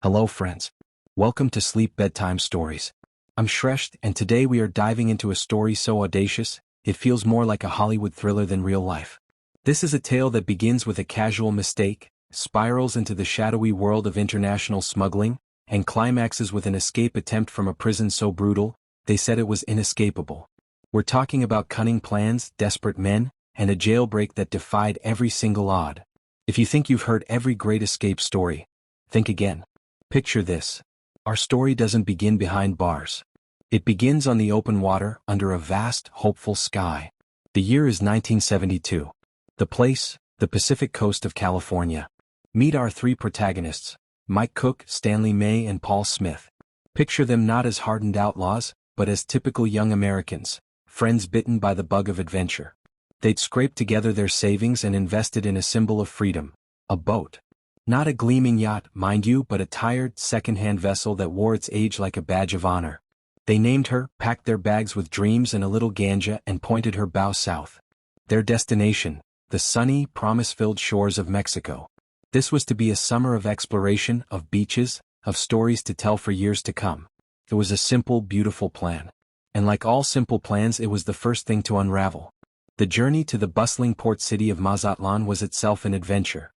Hello friends. Welcome to Sleep Bedtime Stories. I'm Shresht, and today we are diving into a story so audacious, it feels more like a Hollywood thriller than real life. This is a tale that begins with a casual mistake, spirals into the shadowy world of international smuggling, and climaxes with an escape attempt from a prison so brutal, they said it was inescapable. We're talking about cunning plans, desperate men, and a jailbreak that defied every single odd. If you think you've heard every great escape story, think again. Picture this. Our story doesn't begin behind bars. It begins on the open water, under a vast, hopeful sky. The year is 1972. The place, the Pacific coast of California. Meet our three protagonists, Mike Cook, Stanley May, and Paul Smith. Picture them not as hardened outlaws, but as typical young Americans, friends bitten by the bug of adventure. They'd scraped together their savings and invested in a symbol of freedom, a boat. Not a gleaming yacht, mind you, but a tired, second-hand vessel that wore its age like a badge of honor. They named her, packed their bags with dreams and a little ganja, and pointed her bow south. Their destination, the sunny, promise-filled shores of Mexico. This was to be a summer of exploration, of beaches, of stories to tell for years to come. It was a simple, beautiful plan. And like all simple plans, it was the first thing to unravel. The journey to the bustling port city of Mazatlan was itself an adventure.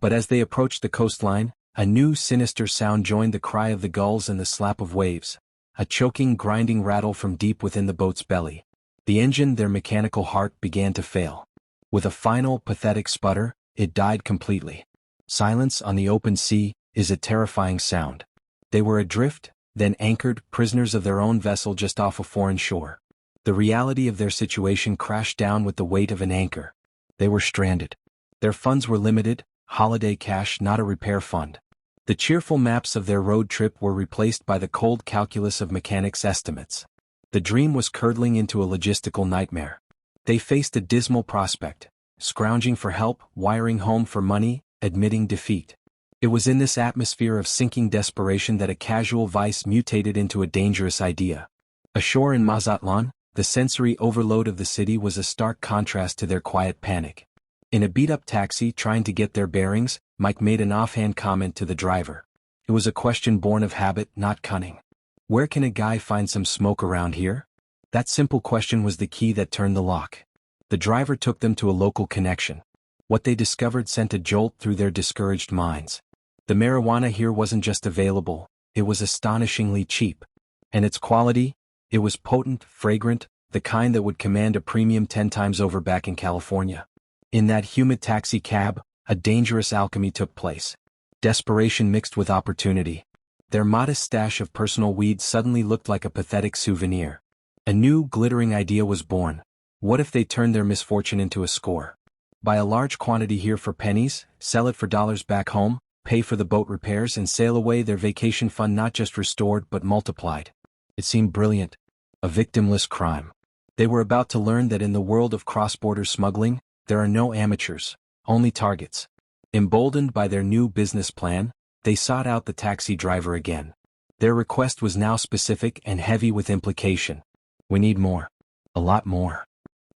But as they approached the coastline, a new sinister sound joined the cry of the gulls and the slap of waves. A choking, grinding rattle from deep within the boat's belly. The engine, their mechanical heart, began to fail. With a final, pathetic sputter, it died completely. Silence on the open sea is a terrifying sound. They were adrift, then anchored, prisoners of their own vessel just off a foreign shore. The reality of their situation crashed down with the weight of an anchor. They were stranded. Their funds were limited. Holiday cash, not a repair fund. The cheerful maps of their road trip were replaced by the cold calculus of mechanics' estimates. The dream was curdling into a logistical nightmare. They faced a dismal prospect, scrounging for help, wiring home for money, admitting defeat. It was in this atmosphere of sinking desperation that a casual vice mutated into a dangerous idea. Ashore in Mazatlan, the sensory overload of the city was a stark contrast to their quiet panic. In a beat-up taxi trying to get their bearings, Mike made an offhand comment to the driver. It was a question born of habit, not cunning. Where can a guy find some smoke around here? That simple question was the key that turned the lock. The driver took them to a local connection. What they discovered sent a jolt through their discouraged minds. The marijuana here wasn't just available, it was astonishingly cheap. And its quality? It was potent, fragrant, the kind that would command a premium 10 times over back in California. In that humid taxi cab, a dangerous alchemy took place. Desperation mixed with opportunity. Their modest stash of personal weed suddenly looked like a pathetic souvenir. A new, glittering idea was born. What if they turned their misfortune into a score? Buy a large quantity here for pennies, sell it for dollars back home, pay for the boat repairs, and sail away, their vacation fund not just restored but multiplied. It seemed brilliant. A victimless crime. They were about to learn that in the world of cross-border smuggling, there are no amateurs, only targets. Emboldened by their new business plan, they sought out the taxi driver again. Their request was now specific and heavy with implication. We need more. A lot more.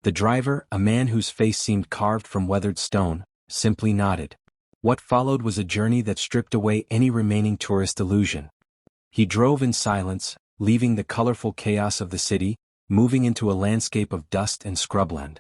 The driver, a man whose face seemed carved from weathered stone, simply nodded. What followed was a journey that stripped away any remaining tourist illusion. He drove in silence, leaving the colorful chaos of the city, moving into a landscape of dust and scrubland.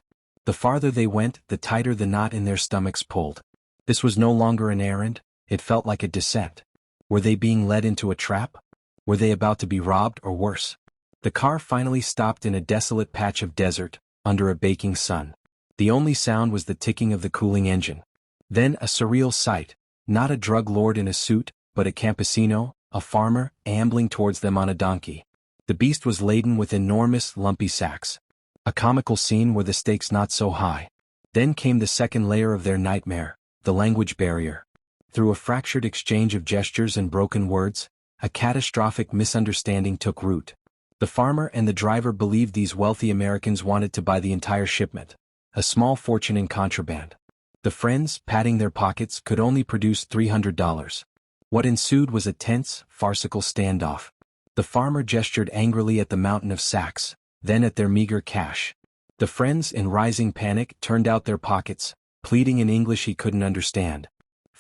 The farther they went, the tighter the knot in their stomachs pulled. This was no longer an errand, it felt like a descent. Were they being led into a trap? Were they about to be robbed, or worse? The car finally stopped in a desolate patch of desert, under a baking sun. The only sound was the ticking of the cooling engine. Then a surreal sight, not a drug lord in a suit, but a campesino, a farmer, ambling towards them on a donkey. The beast was laden with enormous, lumpy sacks. A comical scene where the stakes not so high. Then came the second layer of their nightmare, the language barrier. Through a fractured exchange of gestures and broken words, a catastrophic misunderstanding took root. The farmer and the driver believed these wealthy Americans wanted to buy the entire shipment, a small fortune in contraband. The friends, patting their pockets, could only produce $300. What ensued was a tense, farcical standoff. The farmer gestured angrily at the mountain of sacks, then at their meager cash. The friends, in rising panic, turned out their pockets, pleading in English he couldn't understand.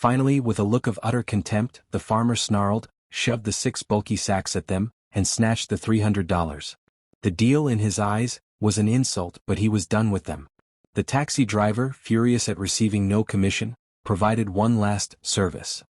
Finally, with a look of utter contempt, the farmer snarled, shoved the 6 bulky sacks at them, and snatched the $300. The deal in his eyes was an insult, but he was done with them. The taxi driver, furious at receiving no commission, provided one last service.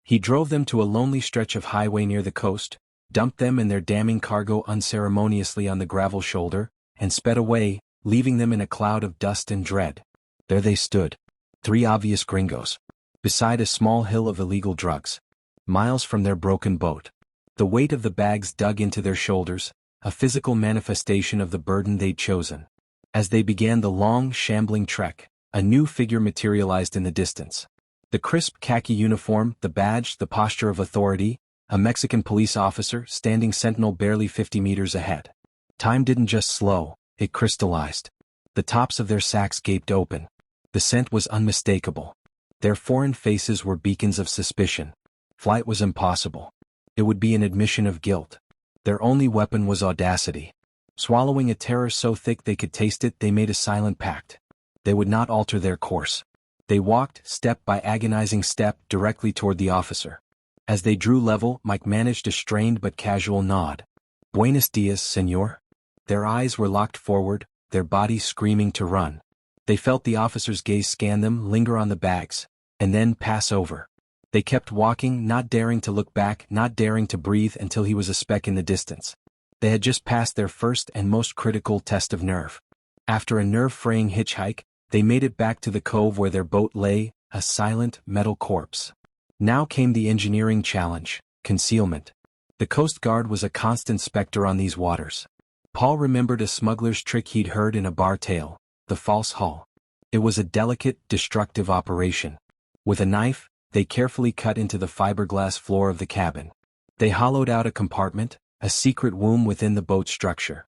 He drove them to a lonely stretch of highway near the coast, dumped them and their damning cargo unceremoniously on the gravel shoulder, and sped away, leaving them in a cloud of dust and dread. There they stood, 3 obvious gringos, beside a small hill of illegal drugs, miles from their broken boat. The weight of the bags dug into their shoulders, a physical manifestation of the burden they'd chosen. As they began the long, shambling trek, a new figure materialized in the distance. The crisp khaki uniform, the badge, the posture of authority, a Mexican police officer standing sentinel barely 50 meters ahead. Time didn't just slow, it crystallized. The tops of their sacks gaped open. The scent was unmistakable. Their foreign faces were beacons of suspicion. Flight was impossible. It would be an admission of guilt. Their only weapon was audacity. Swallowing a terror so thick they could taste it, they made a silent pact. They would not alter their course. They walked, step by agonizing step, directly toward the officer. As they drew level, Mike managed a strained but casual nod. "Buenos dias, senor." Their eyes were locked forward, their bodies screaming to run. They felt the officer's gaze scan them, linger on the bags, and then pass over. They kept walking, not daring to look back, not daring to breathe until he was a speck in the distance. They had just passed their first and most critical test of nerve. After a nerve-fraying hitchhike, they made it back to the cove where their boat lay, a silent, metal corpse. Now came the engineering challenge: concealment. The Coast Guard was a constant specter on these waters. Paul remembered a smuggler's trick he'd heard in a bar tale: the false hull. It was a delicate, destructive operation. With a knife, they carefully cut into the fiberglass floor of the cabin. They hollowed out a compartment, a secret womb within the boat structure.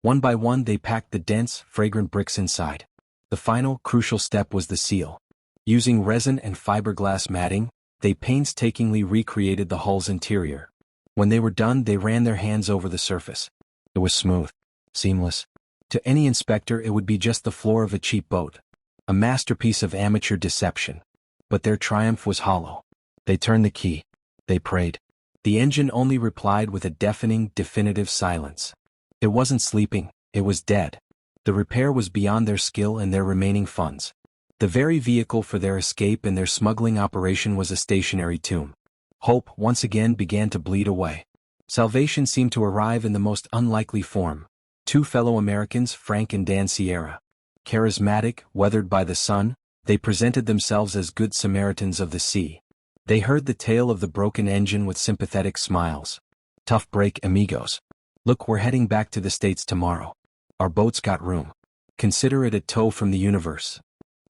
One by one they packed the dense, fragrant bricks inside. The final, crucial step was the seal. Using resin and fiberglass matting, they painstakingly recreated the hull's interior. When they were done, they ran their hands over the surface. It was smooth, seamless. To any inspector, it would be just the floor of a cheap boat. A masterpiece of amateur deception. But their triumph was hollow. They turned the key. They prayed. The engine only replied with a deafening, definitive silence. It wasn't sleeping, it was dead. The repair was beyond their skill and their remaining funds. The very vehicle for their escape and their smuggling operation was a stationary tomb. Hope once again began to bleed away. Salvation seemed to arrive in the most unlikely form. 2 fellow Americans, Frank and Dan Sierra. Charismatic, weathered by the sun, they presented themselves as good Samaritans of the sea. They heard the tale of the broken engine with sympathetic smiles. "Tough break, amigos. Look, we're heading back to the States tomorrow. Our boat's got room. Consider it a tow from the universe."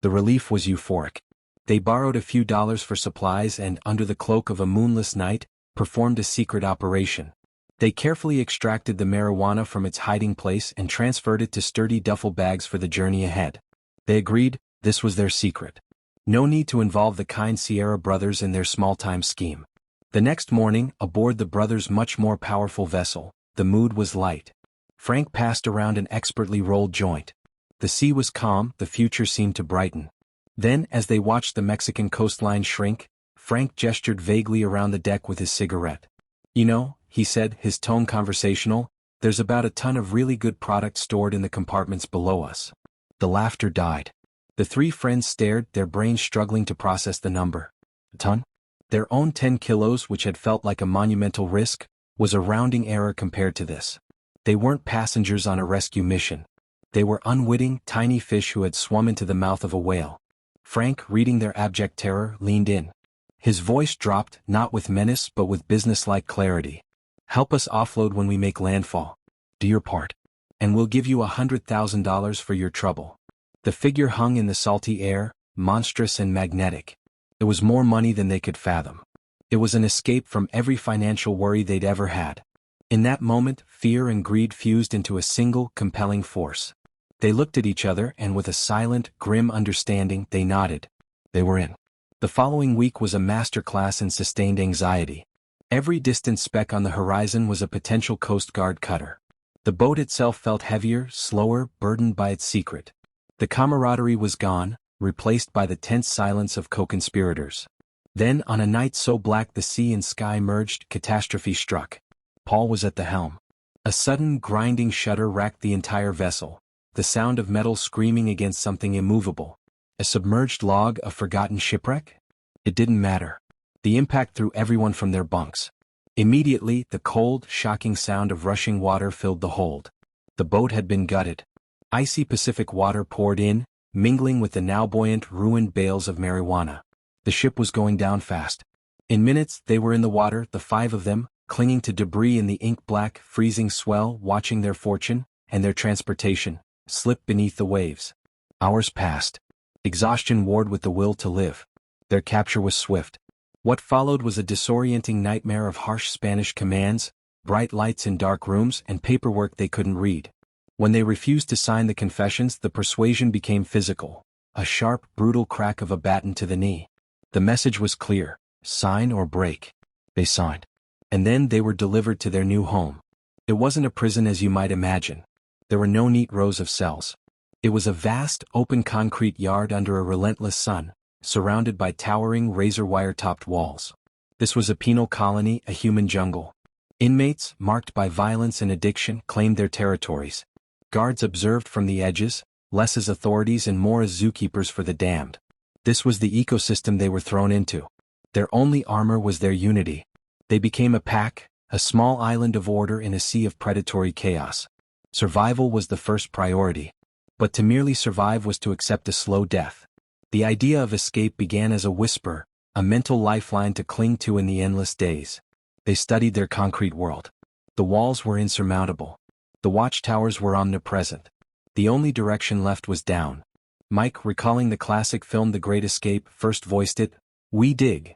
The relief was euphoric. They borrowed a few dollars for supplies and, under the cloak of a moonless night, performed a secret operation. They carefully extracted the marijuana from its hiding place and transferred it to sturdy duffel bags for the journey ahead. They agreed this was their secret. No need to involve the kind Sierra brothers in their small-time scheme. The next morning, aboard the brothers' much more powerful vessel, the mood was light. Frank passed around an expertly rolled joint. The sea was calm, the future seemed to brighten. Then, as they watched the Mexican coastline shrink, Frank gestured vaguely around the deck with his cigarette. "You know," he said, his tone conversational, "there's about a ton of really good product stored in the compartments below us." The laughter died. The 3 friends stared, their brains struggling to process the number. A ton? Their own 10 kilos, which had felt like a monumental risk, was a rounding error compared to this. They weren't passengers on a rescue mission. They were unwitting, tiny fish who had swum into the mouth of a whale. Frank, reading their abject terror, leaned in. His voice dropped, not with menace but with businesslike clarity. "Help us offload when we make landfall. Do your part. And we'll give you $100,000 for your trouble." The figure hung in the salty air, monstrous and magnetic. It was more money than they could fathom. It was an escape from every financial worry they'd ever had. In that moment, fear and greed fused into a single, compelling force. They looked at each other and with a silent, grim understanding, they nodded. They were in. The following week was a masterclass in sustained anxiety. Every distant speck on the horizon was a potential Coast Guard cutter. The boat itself felt heavier, slower, burdened by its secret. The camaraderie was gone, replaced by the tense silence of co-conspirators. Then, on a night so black the sea and sky merged, catastrophe struck. Paul was at the helm. A sudden, grinding shudder racked the entire vessel, the sound of metal screaming against something immovable. A submerged log, a forgotten shipwreck? It didn't matter. The impact threw everyone from their bunks. Immediately, the cold, shocking sound of rushing water filled the hold. The boat had been gutted. Icy Pacific water poured in, mingling with the now buoyant, ruined bales of marijuana. The ship was going down fast. In minutes, they were in the water, the five of them, clinging to debris in the ink-black, freezing swell, watching their fortune, and their transportation, slip beneath the waves. Hours passed. Exhaustion warred with the will to live. Their capture was swift. What followed was a disorienting nightmare of harsh Spanish commands, bright lights in dark rooms, and paperwork they couldn't read. When they refused to sign the confessions, the persuasion became physical, a sharp, brutal crack of a baton to the knee. The message was clear: sign or break. They signed. And then they were delivered to their new home. It wasn't a prison as you might imagine. There were no neat rows of cells. It was a vast, open concrete yard under a relentless sun, surrounded by towering razor-wire-topped walls. This was a penal colony, a human jungle. Inmates, marked by violence and addiction, claimed their territories. Guards observed from the edges, less as authorities and more as zookeepers for the damned. This was the ecosystem they were thrown into. Their only armor was their unity. They became a pack, a small island of order in a sea of predatory chaos. Survival was the first priority. But to merely survive was to accept a slow death. The idea of escape began as a whisper, a mental lifeline to cling to in the endless days. They studied their concrete world. The walls were insurmountable. The watchtowers were omnipresent. The only direction left was down. Mike, recalling the classic film The Great Escape, first voiced it: "We dig."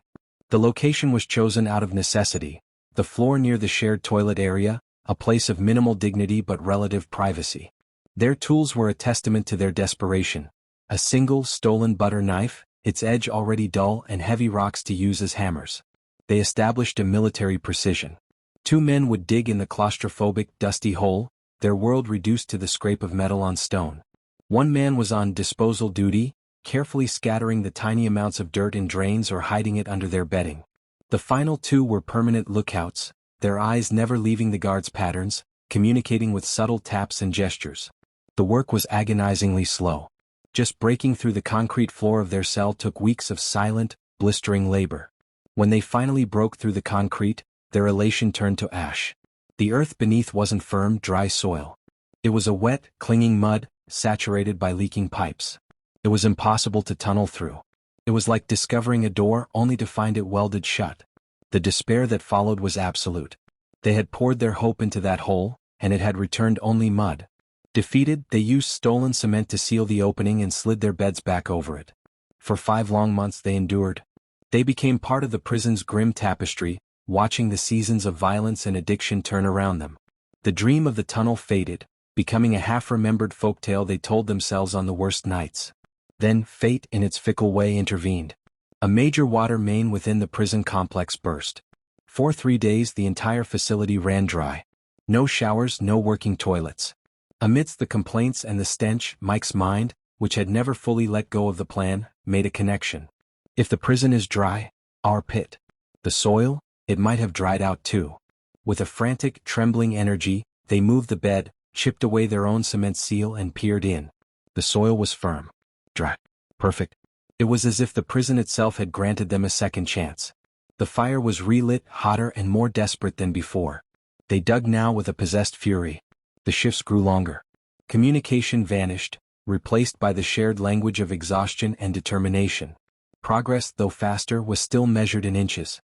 The location was chosen out of necessity, the floor near the shared toilet area, a place of minimal dignity but relative privacy. Their tools were a testament to their desperation. A single, stolen butter knife, its edge already dull, and heavy rocks to use as hammers. They established a military precision. Two men would dig in the claustrophobic, dusty hole, their world reduced to the scrape of metal on stone. One man was on disposal duty, carefully scattering the tiny amounts of dirt in drains or hiding it under their bedding. The final two were permanent lookouts, their eyes never leaving the guards' patterns, communicating with subtle taps and gestures. The work was agonizingly slow. Just breaking through the concrete floor of their cell took weeks of silent, blistering labor. When they finally broke through the concrete, their elation turned to ash. The earth beneath wasn't firm, dry soil. It was a wet, clinging mud, saturated by leaking pipes. It was impossible to tunnel through. It was like discovering a door only to find it welded shut. The despair that followed was absolute. They had poured their hope into that hole, and it had returned only mud. Defeated, they used stolen cement to seal the opening and slid their beds back over it. For 5 long months they endured. They became part of the prison's grim tapestry, watching the seasons of violence and addiction turn around them. The dream of the tunnel faded, becoming a half-remembered folktale they told themselves on the worst nights. Then, fate in its fickle way intervened. A major water main within the prison complex burst. For 3 days the entire facility ran dry. No showers, no working toilets. Amidst the complaints and the stench, Mike's mind, which had never fully let go of the plan, made a connection. If the prison is dry, our pit, the soil, it might have dried out too. With a frantic, trembling energy, they moved the bed, chipped away their own cement seal and peered in. The soil was firm. Dry. Perfect. It was as if the prison itself had granted them a second chance. The fire was relit, hotter and more desperate than before. They dug now with a possessed fury. The shifts grew longer. Communication vanished, replaced by the shared language of exhaustion and determination. Progress, though faster, was still measured in inches.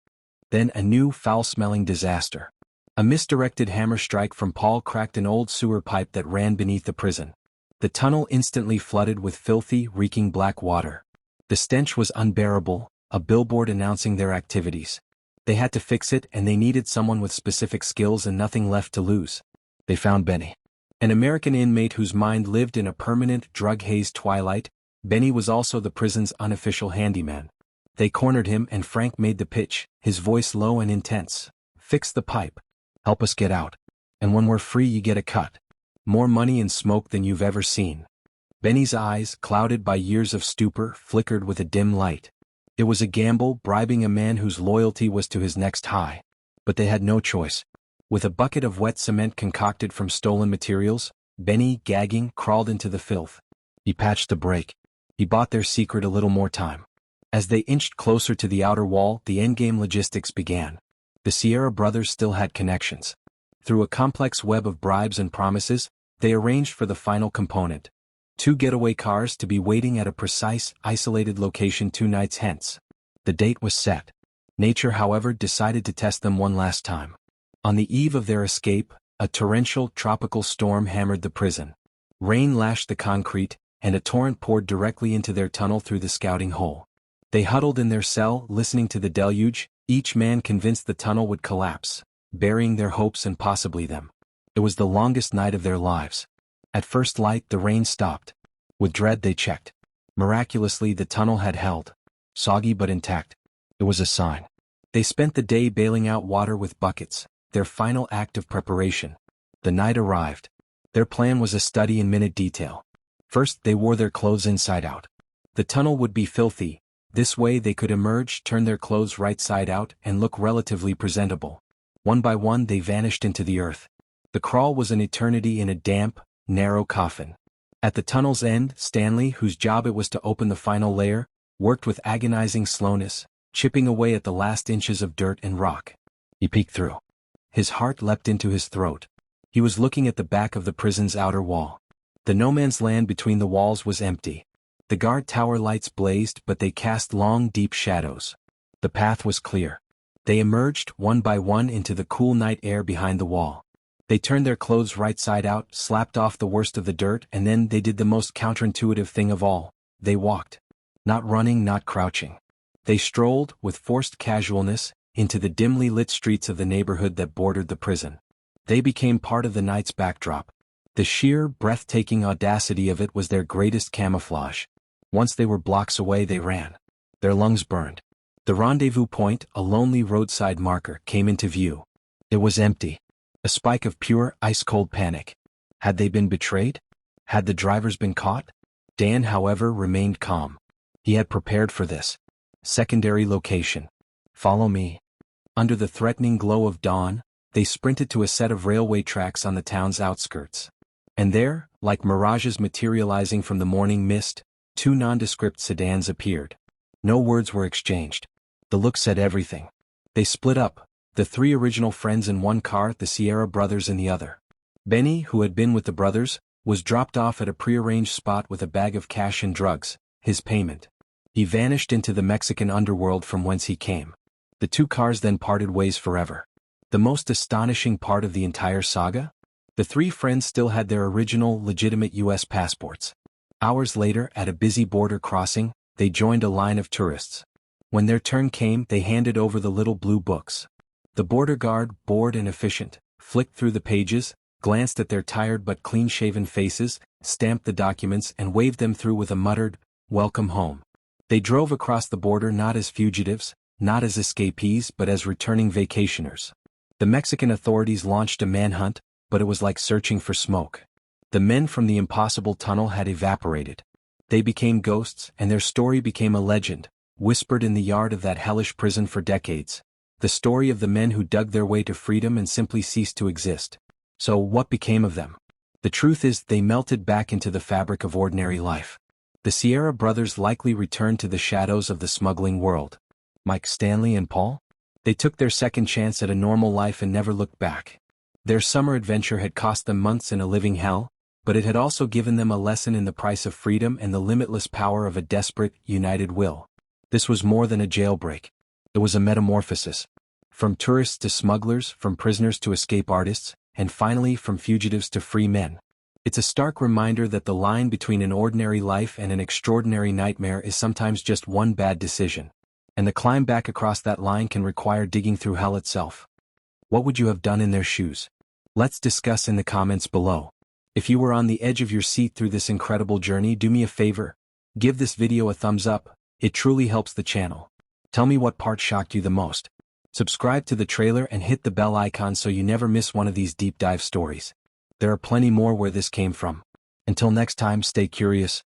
Then a new, foul-smelling disaster. A misdirected hammer strike from Paul cracked an old sewer pipe that ran beneath the prison. The tunnel instantly flooded with filthy, reeking black water. The stench was unbearable, a billboard announcing their activities. They had to fix it, and they needed someone with specific skills and nothing left to lose. They found Benny. An American inmate whose mind lived in a permanent drug-hazed twilight. Benny was also the prison's unofficial handyman. They cornered him and Frank made the pitch, his voice low and intense. "Fix the pipe. Help us get out. And when we're free you get a cut. More money and smoke than you've ever seen." Benny's eyes, clouded by years of stupor, flickered with a dim light. It was a gamble, bribing a man whose loyalty was to his next high. But they had no choice. With a bucket of wet cement concocted from stolen materials, Benny, gagging, crawled into the filth. He patched the break. He bought their secret a little more time. As they inched closer to the outer wall, the endgame logistics began. The Sierra brothers still had connections. Through a complex web of bribes and promises, they arranged for the final component. 2 getaway cars to be waiting at a precise, isolated location 2 nights hence. The date was set. Nature, however, decided to test them one last time. On the eve of their escape, a torrential, tropical storm hammered the prison. Rain lashed the concrete, and a torrent poured directly into their tunnel through the scouting hole. They huddled in their cell, listening to the deluge, each man convinced the tunnel would collapse, burying their hopes and possibly them. It was the longest night of their lives. At first light, the rain stopped. With dread they checked. Miraculously, the tunnel had held. Soggy but intact. It was a sign. They spent the day bailing out water with buckets, their final act of preparation. The night arrived. Their plan was a study in minute detail. First, they wore their clothes inside out. The tunnel would be filthy. This way they could emerge, turn their clothes right side out, and look relatively presentable. One by one they vanished into the earth. The crawl was an eternity in a damp, narrow coffin. At the tunnel's end, Stanley, whose job it was to open the final layer, worked with agonizing slowness, chipping away at the last inches of dirt and rock. He peeked through. His heart leapt into his throat. He was looking at the back of the prison's outer wall. The no-man's land between the walls was empty. The guard tower lights blazed, but they cast long, deep shadows. The path was clear. They emerged, one by one, into the cool night air behind the wall. They turned their clothes right side out, slapped off the worst of the dirt, and then they did the most counterintuitive thing of all. They walked. Not running, not crouching. They strolled, with forced casualness, into the dimly lit streets of the neighborhood that bordered the prison. They became part of the night's backdrop. The sheer, breathtaking audacity of it was their greatest camouflage. Once they were blocks away, they ran. Their lungs burned. The rendezvous point, a lonely roadside marker, came into view. It was empty. A spike of pure, ice-cold panic. Had they been betrayed? Had the drivers been caught? Dan, however, remained calm. He had prepared for this. Secondary location. Follow me. Under the threatening glow of dawn, they sprinted to a set of railway tracks on the town's outskirts. And there, like mirages materializing from the morning mist, 2 nondescript sedans appeared. No words were exchanged. The look said everything. They split up, the 3 original friends in one car, the Sierra brothers in the other. Benny, who had been with the brothers, was dropped off at a prearranged spot with a bag of cash and drugs, his payment. He vanished into the Mexican underworld from whence he came. The 2 cars then parted ways forever. The most astonishing part of the entire saga? The 3 friends still had their original, legitimate U.S. passports. Hours later, at a busy border crossing, they joined a line of tourists. When their turn came, they handed over the little blue books. The border guard, bored and efficient, flicked through the pages, glanced at their tired but clean-shaven faces, stamped the documents and waved them through with a muttered, "Welcome home." They drove across the border not as fugitives, not as escapees, but as returning vacationers. The Mexican authorities launched a manhunt, but it was like searching for smoke. The men from the impossible tunnel had evaporated. They became ghosts, and their story became a legend, whispered in the yard of that hellish prison for decades. The story of the men who dug their way to freedom and simply ceased to exist. So what became of them? The truth is, they melted back into the fabric of ordinary life. The Sierra brothers likely returned to the shadows of the smuggling world. Mike, Stanley, and Paul? They took their second chance at a normal life and never looked back. Their summer adventure had cost them months in a living hell, but it had also given them a lesson in the price of freedom and the limitless power of a desperate, united will. This was more than a jailbreak. It was a metamorphosis. From tourists to smugglers, from prisoners to escape artists, and finally from fugitives to free men. It's a stark reminder that the line between an ordinary life and an extraordinary nightmare is sometimes just one bad decision. And the climb back across that line can require digging through hell itself. What would you have done in their shoes? Let's discuss in the comments below. If you were on the edge of your seat through this incredible journey, do me a favor. Give this video a thumbs up. It truly helps the channel. Tell me what part shocked you the most. Subscribe to the trailer and hit the bell icon so you never miss one of these deep dive stories. There are plenty more where this came from. Until next time, stay curious,